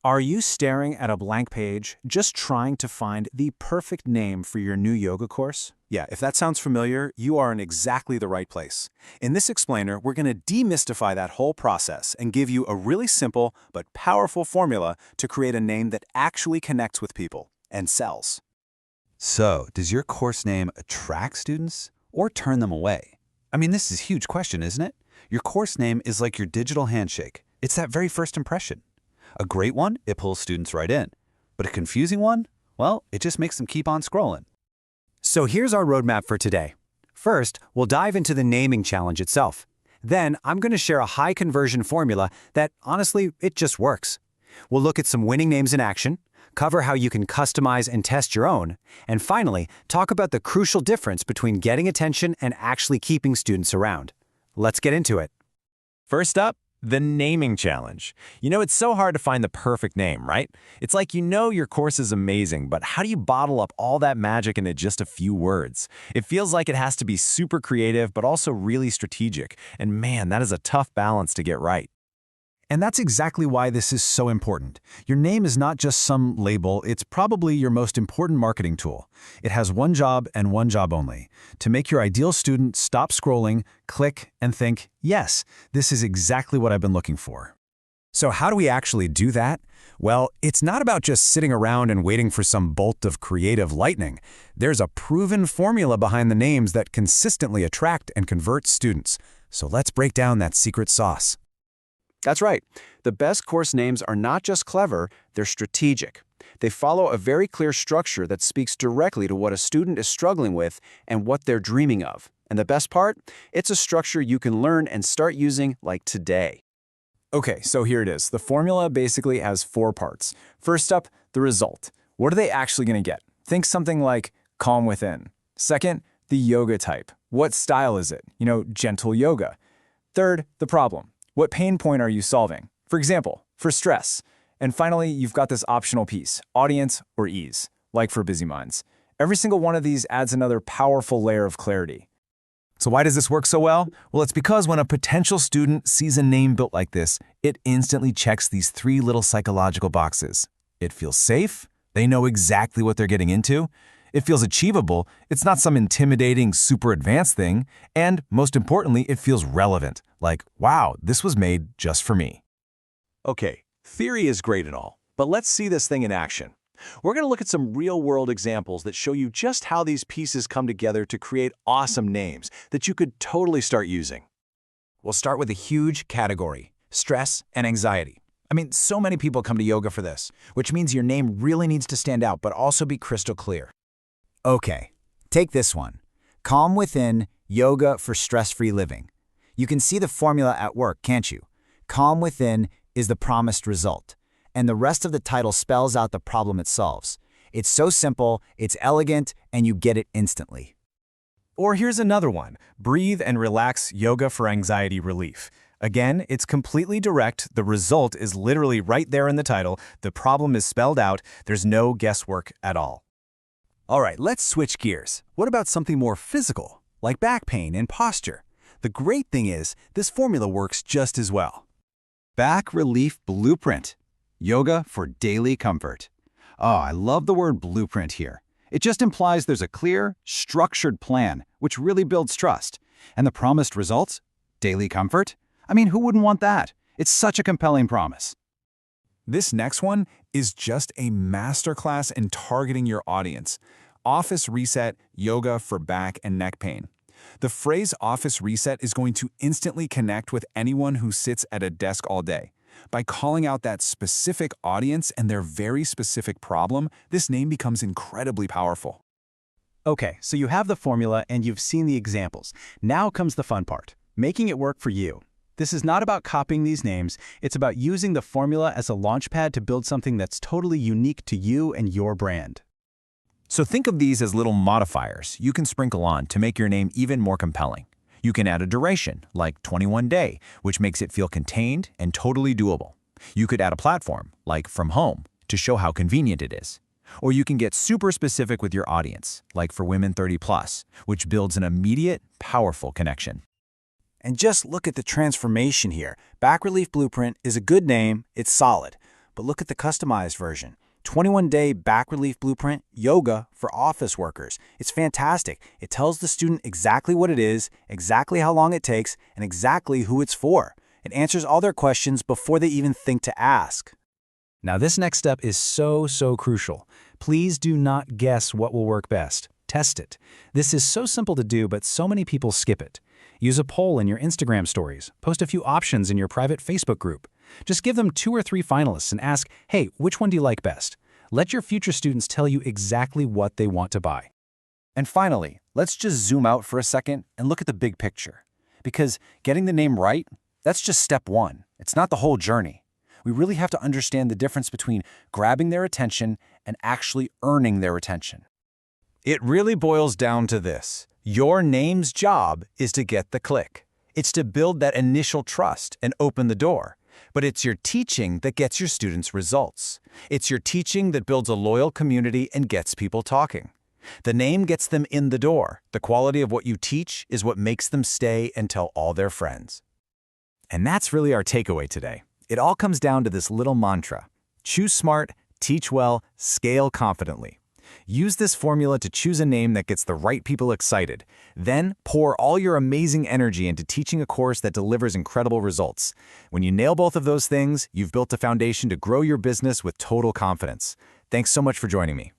Are you staring at a blank page, just trying to find the perfect name for your new yoga course? Yeah, if that sounds familiar, you are in exactly the right place. In this explainer, we're going to demystify that whole process and give you a really simple but powerful formula to create a name that actually connects with people and sells. So, does your course name attract students or turn them away? I mean, this is a huge question, isn't it? Your course name is like your digital handshake. It's that very first impression. A great one, it pulls students right in. But a confusing one, well, it just makes them keep on scrolling. So here's our roadmap for today. First, we'll dive into the naming challenge itself. Then, I'm going to share a high conversion formula that, honestly, it just works. We'll look at some winning names in action, cover how you can customize and test your own, and finally, talk about the crucial difference between getting attention and actually keeping students around. Let's get into it. First up, the naming challenge. It's so hard to find the perfect name, right? It's like your course is amazing, but how do you bottle up all that magic into just a few words? It feels like it has to be super creative, but also really strategic. And man, that is a tough balance to get right. And that's exactly why this is so important. Your name is not just some label, it's probably your most important marketing tool. It has one job and one job only: to make your ideal student stop scrolling, click, and think, yes, this is exactly what I've been looking for. So how do we actually do that? Well, it's not about just sitting around and waiting for some bolt of creative lightning. There's a proven formula behind the names that consistently attract and convert students. So let's break down that secret sauce. That's right. The best course names are not just clever, they're strategic. They follow a very clear structure that speaks directly to what a student is struggling with and what they're dreaming of. And the best part? It's a structure you can learn and start using like today. Okay, so here it is. The formula basically has 4 parts. First up, the result. What are they actually going to get? Think something like calm within. Second, the yoga type. What style is it? Gentle yoga. Third, the problem. What pain point are you solving? For example, for stress. And finally, you've got this optional piece, audience or ease, like for busy minds. Every single one of these adds another powerful layer of clarity. So why does this work so well? Well, it's because when a potential student sees a name built like this, it instantly checks these 3 little psychological boxes. It feels safe, they know exactly what they're getting into, it feels achievable, it's not some intimidating, super advanced thing, and most importantly, it feels relevant. Like, wow, this was made just for me. Okay, theory is great and all, but let's see this thing in action. We're going to look at some real-world examples that show you just how these pieces come together to create awesome names that you could totally start using. We'll start with a huge category: stress and anxiety. I mean, so many people come to yoga for this, which means your name really needs to stand out but also be crystal clear. Okay, take this one. Calm Within, Yoga for Stress-Free Living. You can see the formula at work, can't you? Calm Within is the promised result, and the rest of the title spells out the problem it solves. It's so simple, it's elegant, and you get it instantly. Or here's another one, Breathe and Relax Yoga for Anxiety Relief. Again, it's completely direct, the result is literally right there in the title, the problem is spelled out, there's no guesswork at all. All right, let's switch gears. What about something more physical, like back pain and posture? The great thing is, this formula works just as well. Back Relief Blueprint, Yoga for Daily Comfort. Oh, I love the word blueprint here. It just implies there's a clear, structured plan, which really builds trust. And the promised results? Daily comfort? I mean, who wouldn't want that? It's such a compelling promise. This next one is just a masterclass in targeting your audience. Office Reset Yoga for Back and Neck Pain. The phrase office reset is going to instantly connect with anyone who sits at a desk all day. By calling out that specific audience and their very specific problem, this name becomes incredibly powerful. Okay, so you have the formula and you've seen the examples. Now comes the fun part, making it work for you. This is not about copying these names, it's about using the formula as a launchpad to build something that's totally unique to you and your brand. So think of these as little modifiers you can sprinkle on to make your name even more compelling. You can add a duration, like 21 day, which makes it feel contained and totally doable. You could add a platform, like From Home, to show how convenient it is. Or you can get super specific with your audience, like for women 30+, which builds an immediate, powerful connection. And just look at the transformation here. Back Relief Blueprint is a good name, it's solid. But look at the customized version. 21-day back relief blueprint, yoga for office workers. It's fantastic. It tells the student exactly what it is, exactly how long it takes, and exactly who it's for. It answers all their questions before they even think to ask. Now, this next step is so crucial. Please do not guess what will work best. Test it. This is so simple to do, but so many people skip it. Use a poll in your Instagram stories. Post a few options in your private Facebook group. Just give them 2 or 3 finalists and ask, hey, which one do you like best? Let your future students tell you exactly what they want to buy. And finally, let's just zoom out for a second and look at the big picture. Because getting the name right, that's just step 1. It's not the whole journey. We really have to understand the difference between grabbing their attention and actually earning their attention. It really boils down to this. Your name's job is to get the click. It's to build that initial trust and open the door. But it's your teaching that gets your students results. It's your teaching that builds a loyal community and gets people talking. The name gets them in the door. The quality of what you teach is what makes them stay and tell all their friends. And that's really our takeaway today. It all comes down to this little mantra. Choose smart, teach well, scale confidently. Use this formula to choose a name that gets the right people excited. Then pour all your amazing energy into teaching a course that delivers incredible results. When you nail both of those things, you've built a foundation to grow your business with total confidence. Thanks so much for joining me.